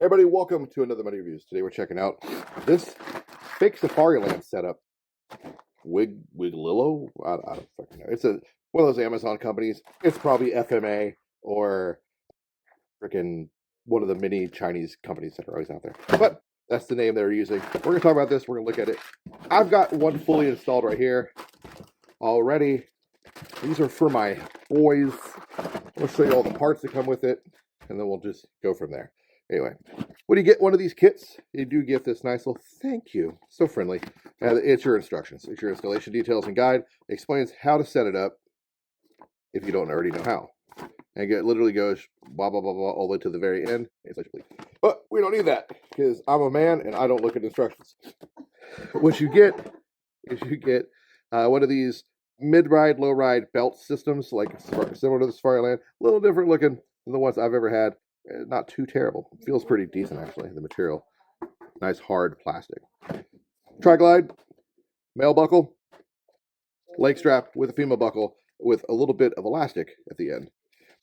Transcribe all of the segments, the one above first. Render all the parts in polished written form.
Everybody, welcome to another Money Reviews. Today we're checking out this fake Safariland setup. WGLILO? I don't fucking know. It's one of those Amazon companies. It's probably FMA or freaking one of the many Chinese companies that are always out there. But that's the name they're using. We're going to talk about this. We're going to look at it. I've got one fully installed right here already. These are for my boys. Let's show you all the parts that come with it, and then we'll just go from there. Anyway, when you get one of these kits, you do get this nice little thank you. So friendly. It's your instructions. It's your installation details and guide. It explains how to set it up if you don't already know how. And it literally goes blah, blah, blah, blah, all the way to the very end. But we don't need that because I'm a man and I don't look at instructions. What you get is one of these mid-ride, low-ride belt systems, like similar to the Safariland. A little different looking than the ones I've ever had. Not too terrible. Feels pretty decent, actually, the material. Nice, hard plastic. Tri-glide, male buckle, leg strap with a female buckle with a little bit of elastic at the end.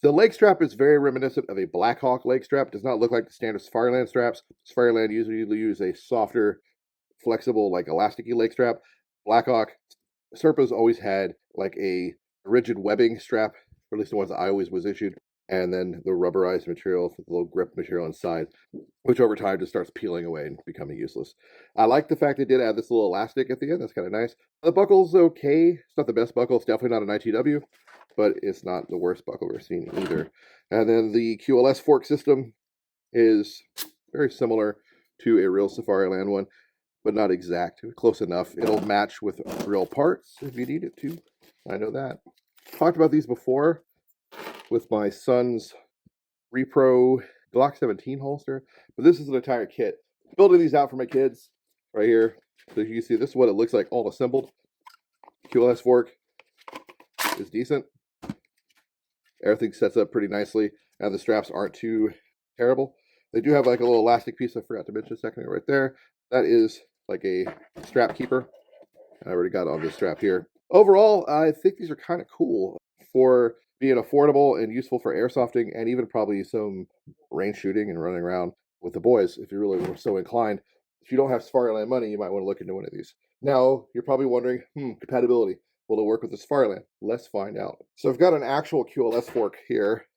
The leg strap is very reminiscent of a Blackhawk leg strap. It does not look like the standard Safariland straps. Safariland usually use a softer, flexible, like elasticy leg strap. Blackhawk, Serpa's always had like a rigid webbing strap, or at least the ones that I always was issued. And then the rubberized material, the little grip material inside, which over time just starts peeling away and becoming useless. I like the fact they did add this little elastic at the end. That's kind of nice. The buckle's okay. It's not the best buckle. It's definitely not an ITW, but it's not the worst buckle we've seen either. And then the QLS fork system is very similar to a real Safariland one, but not exact. Close enough. It'll match with real parts if you need it to. I know that. Talked about these before with my son's repro Glock 17 holster, but this is an entire kit. Building these out for my kids right here. So you can see this is what it looks like all assembled. QLS fork is decent. Everything sets up pretty nicely, and the straps aren't too terrible. They do have like a little elastic piece I forgot to mention a second ago right there. That is like a strap keeper. I already got on this strap here. Overall, I think these are kind of cool for being affordable and useful for airsofting and even probably some range shooting and running around with the boys if you really were so inclined. If you don't have Safariland money, you might want to look into one of these. Now, you're probably wondering, compatibility. Will it work with the Safariland? Let's find out. So I've got an actual QLS fork here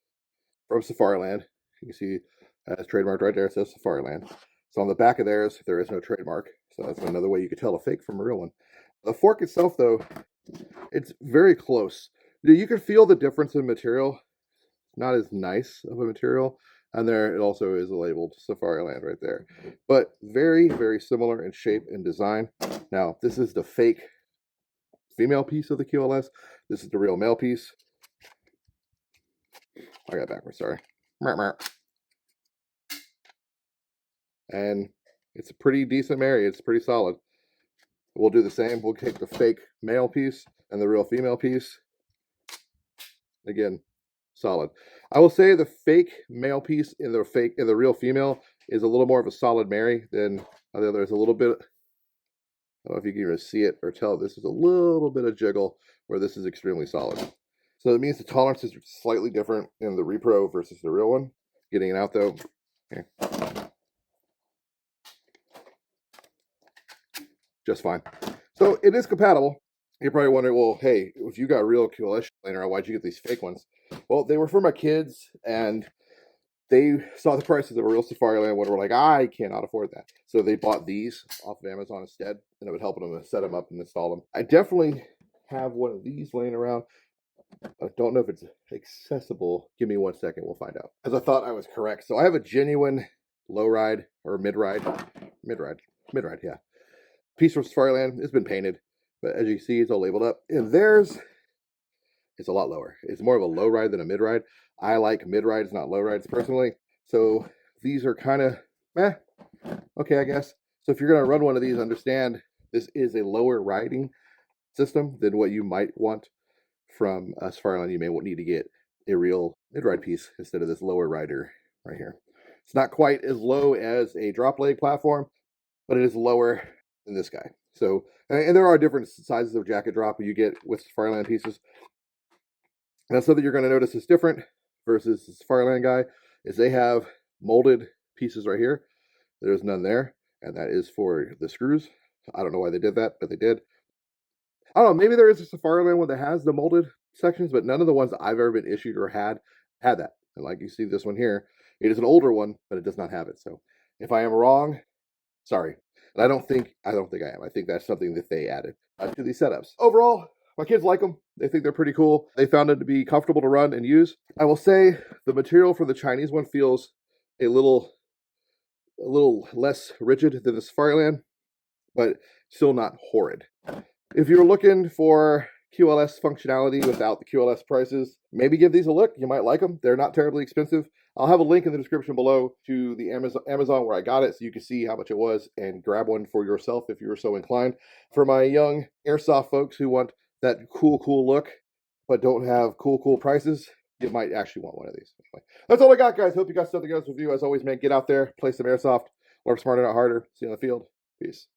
from Safariland. You can see it's trademarked right there. It says Safariland. So on the back of theirs, there is no trademark. So that's another way you could tell a fake from a real one. The fork itself, though, it's very close. You can feel the difference in material. Not as nice of a material. And there it also is labeled Safariland right there. But very, very similar in shape and design. Now, this is the fake female piece of the QLS. This is the real male piece. I got it backwards, sorry. And it's a pretty decent marry. It's pretty solid. We'll do the same. We'll take the fake male piece and the real female piece. Again, solid. I will say the fake male piece and the real female is a little more of a solid marry than the other. There's a little bit, I don't know if you can even see it or tell, this is a little bit of jiggle where this is extremely solid. So it means the tolerances are slightly different in the repro versus the real one. Getting it out though. Okay. Just fine. So it is compatible. You're probably wondering, well, hey, if you got real QLS laying around, why'd you get these fake ones? Well, they were for my kids, and they saw the prices of a real Safariland one and were like, I cannot afford that. So they bought these off of Amazon instead, and it would help them to set them up and install them. I definitely have one of these laying around. I don't know if it's accessible. Give me 1 second, we'll find out. As I thought I was correct. So I have a genuine low ride or mid-ride, yeah. Piece from Safariland. It's been painted. But as you see, it's all labeled up. And theirs is a lot lower. It's more of a low ride than a mid ride. I like mid rides, not low rides personally. So these are kind of, okay, I guess. So if you're going to run one of these, understand this is a lower riding system than what you might want from Safariland. You may need to get a real mid ride piece instead of this lower rider right here. It's not quite as low as a drop leg platform, but it is lower than this guy. So, and there are different sizes of jacket drop you get with Safariland pieces. Now, something you're going to notice is different versus the Safariland guy is they have molded pieces right here. There's none there, and that is for the screws. I don't know why they did that, but they did. I don't know, maybe there is a Safariland one that has the molded sections, but none of the ones that I've ever been issued or had that. And like you see this one here, it is an older one, but it does not have it. So if I am wrong, sorry. And I don't think I am. I think that's something that they added to these setups. Overall, my kids like them. They think they're pretty cool. They found them to be comfortable to run and use. I will say the material for the Chinese one feels a little less rigid than the Safariland, but still not horrid. If you're looking for QLS functionality without the QLS prices, maybe give these a look. You might like them. They're not terribly expensive. I'll have a link in the description below to the Amazon where I got it so you can see how much it was and grab one for yourself if you were so inclined. For my young airsoft folks who want that cool look but don't have cool prices, you might actually want one of these. Anyway, that's all I got, guys. Hope you got something else with you. As always, man, get out there, play some airsoft, learn smarter, not harder. See you on the field. Peace.